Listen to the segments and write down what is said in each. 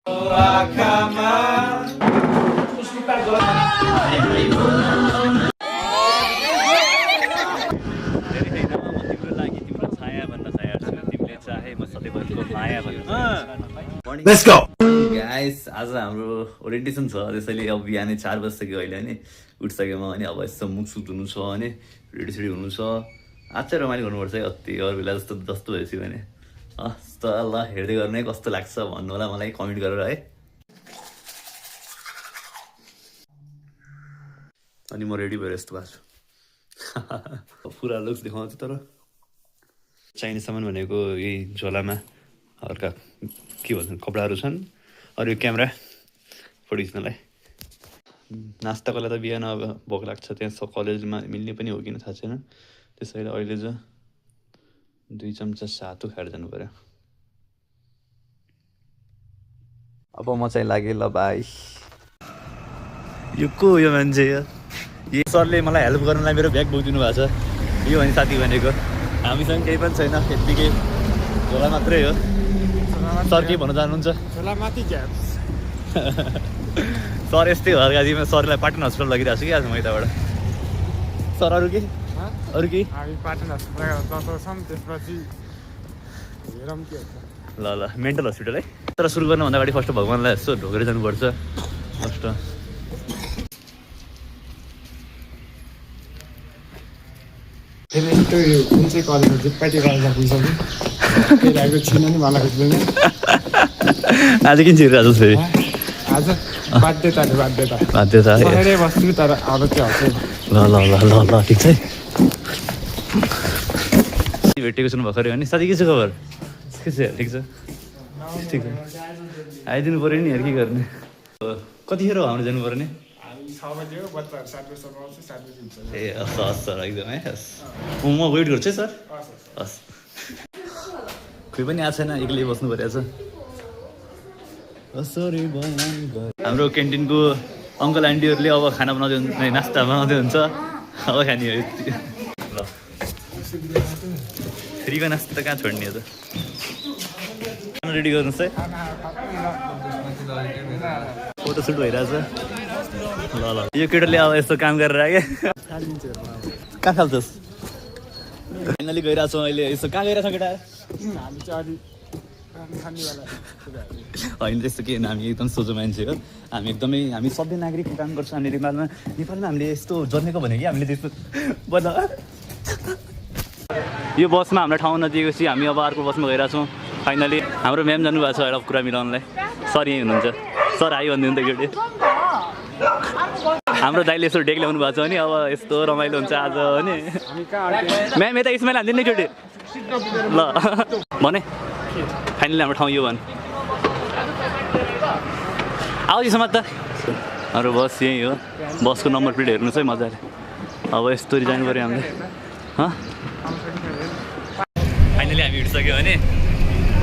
Let's go. Guys, आज हाम्रो orientation छ त्यसैले अब बिहानै 4 बजिसक्यो अहिले हैन उठ्सक्यो म अनि अब यसो मुख सुख धुनु छ अनि रेडी सेडी हुनु छ आज चाहिँ रमाइलो गर्नुपर्छ है अति अरू बेला जस्तो भएपछि भने त ल हेर्दै गर्ने कस्तो लाग्छ भन्नु होला मलाई कमेन्ट गरेर है अनि म रेडी भएर यस्तो भएको छु पुरा लुक्स देखाउँछु तर चाहिने सामान भनेको यही झोलामा हल्का के भन्छन् कपडाहरू छन् अरू क्यामेरा फोटो खिच्नलाई नास्ताको लागि त बिहान अब भोक लाग्छ त्यहाँ कलेजमा मिल्ने पनि हो किन थाहा छैन त्यसैले अहिले चाहिँ 2 चम्चा सातु खाएर जानु पर्यो अब म चाहिँ लागेँ ल भाइ यो को यो मान्छे यो सरले मलाई हेल्प गर्नलाई मेरो ब्याग बोकिदिनु भएको छ यो भने साथी भनेको हामीसँग केही पनि छैन यत्तिकै झोला मात्रै हो सर के भन्न चाहनुहुन्छ सर यस्तै हर्काजीमा सरलाई पाटन हस्पिटल लगिरहेको छु कि आज म यताबाट सर अरू के ल ल मेन्टल हस्पिटल है तर सुरु गर्नुभन्दा अगाडि फर्स्ट भगवान्लाई यसो ढोकेर जानुपर्छ फर्स्ट कुन चाहिँ कलेजमा जिप्पाटी गरेर पुगिसक्यो छिन नि मलाई आज किन छिरिरहेको छ फेरि आज बाध्यता बस्छु तर अब त्यो ल ल ल ल ल ठिक छ भेटेको सुन्नु भर्खरै हो नि साथी के छ खबर के छ ठिक छ ठिक छ आइदिनु पऱ्यो नि के गर्ने कतिखेर हो हाम्रो जानु पर्यो नि ए हस् हस् सर एकदमै हस् म वेट गर्छु है सर हस् कोही पनि आएको छैन एक्लै बस्नु परेको छ हाम्रो क्यान्टिनको अङ्कल आन्टीहरूले अब खाना बनाउँदै नास्ता बनाउँदै हुन्छ अब खाने हो ल फ्रीको नास्ता त कहाँ छोड्ने हो त रेडी गर्नुहोस् है फोटो सुट भइरहेछ ल ल यो केटोले अब यस्तो काम गरेर आयो कहाँ खाल्छस् फाइनली गइरहेको छौँ अहिले यस्तो कहाँ गइरहेको छ केटा होइन त्यस्तो के हामी एकदम सोझो मान्छे हो हामी सबै नागरिकको काम गर्छौँ हामीले नेपालमा हामीले यस्तो जन्मेको भने कि हामीले त्यस्तो बद यो बसमा हाम्रो ठाउँ नदिएपछि हामी अब अर्को बसमा गइरहेको छौँ फाइनली हाम्रो म्याम जानुभएको छ एउटा कुरा मिलाउनलाई सर यहीँ हुनुहुन्छ सर आयो भनिदिनु त केटी हाम्रो दाइले यस्तो डेक ल्याउनु भएको छ नि अब यस्तो रमाइलो हुन्छ आज हो नि म्याम यता स्माइल हान्दिनु नि केटी ल भने फाइनली हाम्रो ठाउँ यो भन् आउँछ समाज त हाम्रो बस यहीँ हो बसको नम्बर प्लेट हेर्नुहोस् है मजाले अब यस्तो जानु पऱ्यो हामीले फाइनली हामी हिँडिसक्यो भने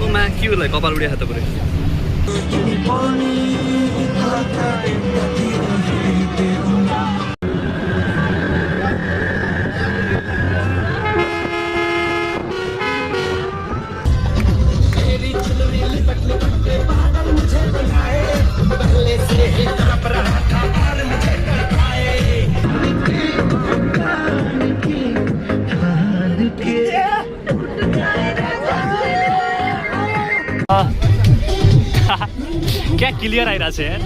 उमा के होला कपाल उडिया त पुरै क्या क्लियर आइरहेको छ यार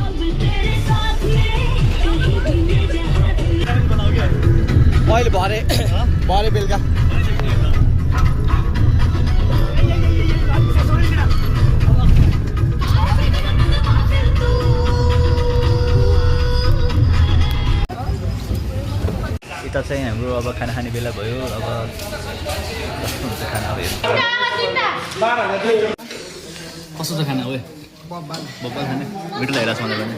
अहिले भरे बेलुका यता चाहिँ हाम्रो अब खाना खाने बेला भयो अब खाना कस्तो छ खाना हो बब्बल खाने मिठो लागिरहेको छ मलाई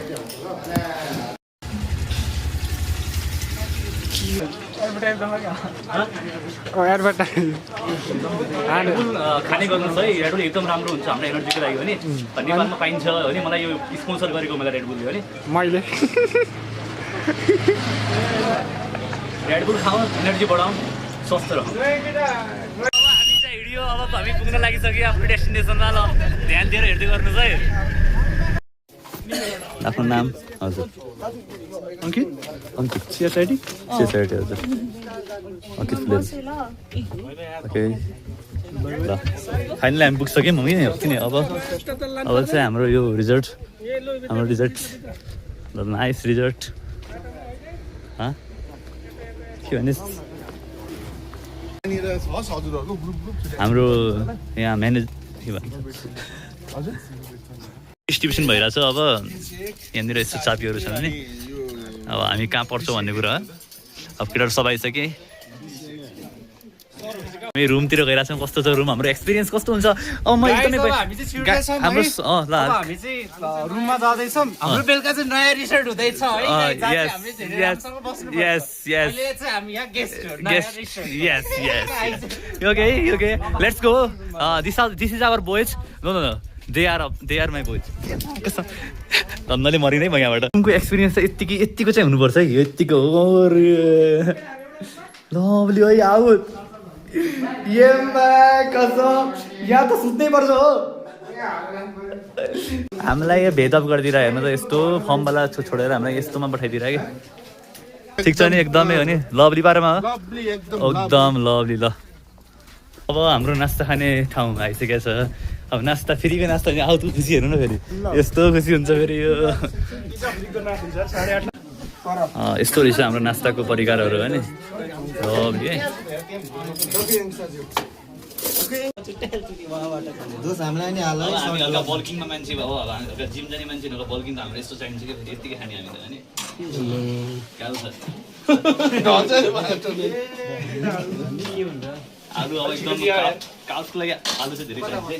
खाने गर्नुहोस् है रेडबुल एकदम राम्रो हुन्छ हाम्रो एनर्जीको लागि हो नि नेपालमा पाइन्छ हो नि मलाई यो स्पोन्सर गरेको मलाई रेडबुलले हो नि मैले रेडबुल खाउँ एनर्जी बढाउँ स्वस्थ रहौँ हिँड्यो अब हामी पुग्न लागिसक्यो आफ्नो डेस्टिनेसनमा ल ध्यान दिएर हेर्दै गर्नुहोस् है आफ्नो नाम हजुर अङ्कित अङ्कित सिएसआइटी सिएसआइटी हजुर अङ्कित फिल्म ओके ल फाइनली हामी पुगिसक्यौँ किन अब चाहिँ हाम्रो यो रिजल्ट ल नाइस रिजल्ट के भने हाम्रो यहाँ म्यानेज के भन्छ डिस्ट्रिब्युसन भइरहेछ अब यहाँनिर यस्तो चापीहरू छन् नि अब हामी कहाँ पढ्छौँ भन्ने कुरा अब केटाहरू सब आइसके हामी रुमतिर गइरहेको छौँ कस्तो छ रुम हाम्रो एक्सपिरियन्स कस्तो हुन्छ अब म एकदमै हाम्रो हामी चाहिँ रुममा जाँदैछौँ हाम्रो बेलुका चाहिँ नयाँ रिसर्ट हुँदैछ Okay, let's go. This is our boys. No. They are my boys. धन्दाले मरि नै म यहाँबाट रुमको एक्सपिरियन्स चाहिँ यतिको चाहिँ हुनुपर्छ है यतिको लभली है आउट यहाँ त सुत्नै पर्छ हो हामीलाई यो भेदभाव गरिदिएर हेर्नु त यस्तो फर्मवाला छोडेर हामीलाई यस्तोमा पठाइदिएर कि ठिक छ नि एकदमै हो नि लभली पारामा हो एकदम लभली ल अब हाम्रो नास्ता खाने ठाउँ आइसकेको छ अब नास्ता फ्रीको नास्ता नि आउट खुसी हेर्नु न फेरि यस्तो खुसी हुन्छ फेरि यो यस्तो रहेछ हाम्रो नास्ताको परिकारहरू हो नि लभली है हामी हल्का बल्किङमा मान्छे भयो अब हल्का जिम जाने मान्छे हल्का बल्किङ त हाम्रो यस्तो चाहिन्छ कि फेरि यत्तिकै खाने हामी त नि आलु अब एकदम काउचको लागि आलु चाहिँ धेरै चाहिन्छ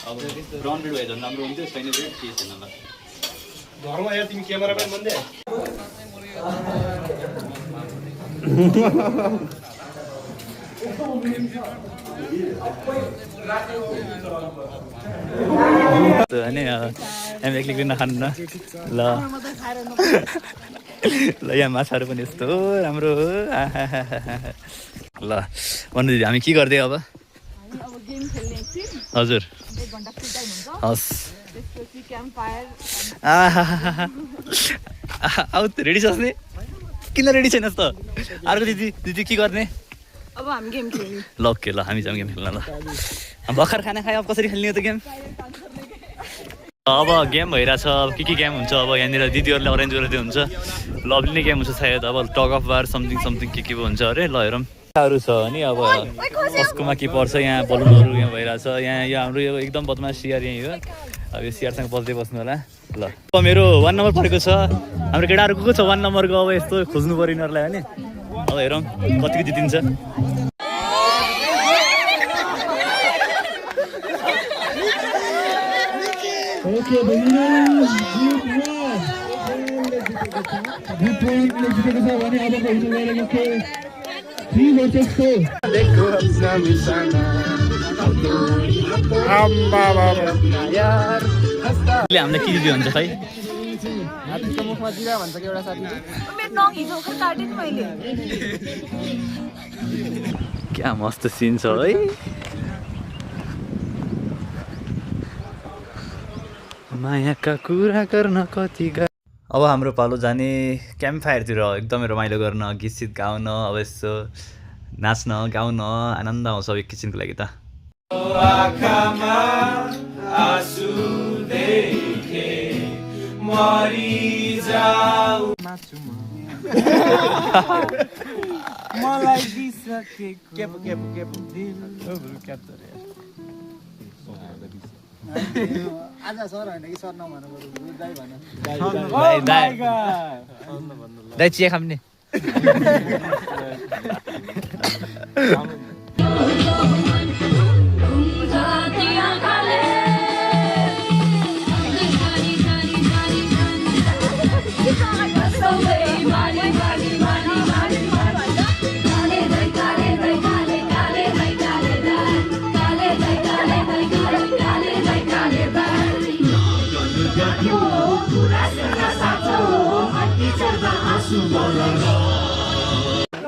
अब ब्राउन ब्रेड भए झन् राम्रो हुन्थ्यो छैन ब्रेड के छैन ल घरमा यार तिमी क्यामेराम्यान बन्दे अनि हामी एक्लै नखानु न ल ल यहाँ माछाहरू पनि यस्तो राम्रो ल भन्नु दिदी हामी के गर्दै अब हजुर हस् आउ रेडी छस् नि किन रेडी छैनस् त अर्को दिदी के गर्ने अब हामी गेम खेल्ने ल ओके ल हामी जाउँ गेम खेल्न ल भर्खर खाना खायो अब कसरी खेल्ने हो त गेम अब गेम भइरहेछ अब के गेम हुन्छ अब यहाँनिर दिदीहरूले अरेन्ज गरेर हुन्छ लभली नै गेम हुन्छ सायद अब टग अफ वार समथिङ के पो हुन्छ अरे ल हेरौँ हरू छ नि अब कसकोमा के पर्छ यहाँ बलुनहरू यहाँ भइरहेछ यहाँ यो हाम्रो यो एकदम बदमास सिआर यहीँ हो अब यो सिआरसँग बस्दै बस्नु होला ल अब मेरो 1 नम्बर परेको छ हाम्रो केटाहरू को छ 1 नम्बरको अब यस्तो खोज्नु पर्यो यिनीहरूलाई होइन अब हेरौँ कतिको जितिन्छ Okay, the winners, group 1 जितेको छ भने अब हेर्नु गएको के 3 versus 4 देखो अपना मिसाना आम्बा यार ले हामीले के दियो भन्छ खै हात्तीको मुखमा जिरा भन्छ कि एउटा साथी मेरो नङ हिजो खै काटेँ नि मैले क्या मस्त सिन छ है मायाका कुरा गर्न कति अब हाम्रो पालो जाने क्याम्प फायरतिर एकदमै रमाइलो गर्न गीत सित गाउन अब यसो नाच्न गाउन आनन्द आउँछ अब एकैछिनको लागि त मलाई बिसकेको आज सर हैन कि सर नभनु दाइ भन दाइ चिया खाने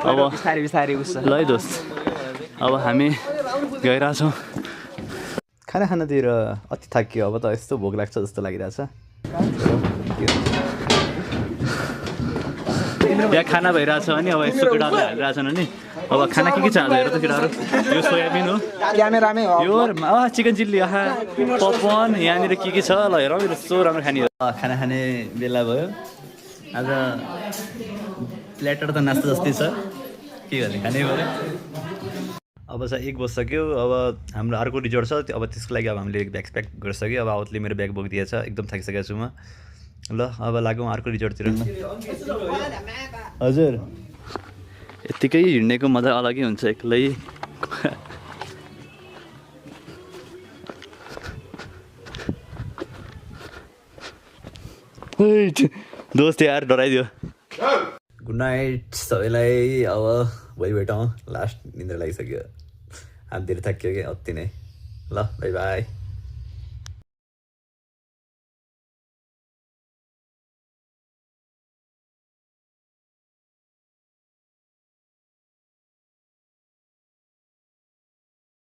अब बिसारी उस ल है दोस्त अब हामी गइरहेछौँ खाना खानातिर अति थाकियो अब त यस्तो भोक लाग्छ जस्तो लागिरहेछ यहाँ खाना भइरहेछ अनि अब यस्तो केटाहरूले हालिरहेछन् अनि अब खाना के छ आज हेर त केटाहरू यो सोयाबिन हो क्यामेरामै हो यो चिकन चिल्ली पपकर्न यहाँनिर के छ ल हेरौँ यस्तो राम्रो खाने हो खाना खाने बेला भयो आज प्लेटर त नास्ता जस्तै छ के गर्ने खानै पऱ्यो अब चाहिँ 1 बजिसक्यो अब हाम्रो अर्को रिजोर्ट छ अब त्यसको लागि अब हामीले ब्याग प्याक गरिसक्यो अब आवतले मेरो ब्याग बोकिदिएछ एकदम थाकिसकेको छु म ल अब लागौँ अर्को रिजोर्टतिर हजुर यत्तिकै हिँड्नेको मजा अलगै हुन्छ एक्लै दोस्त यार डराइदियो गुड नाइट सबैलाई अब भइभेटौँ लास्ट निन्द्रा लागिसक्यो हाततिर थाकियो कि अति नै ल बाई बाई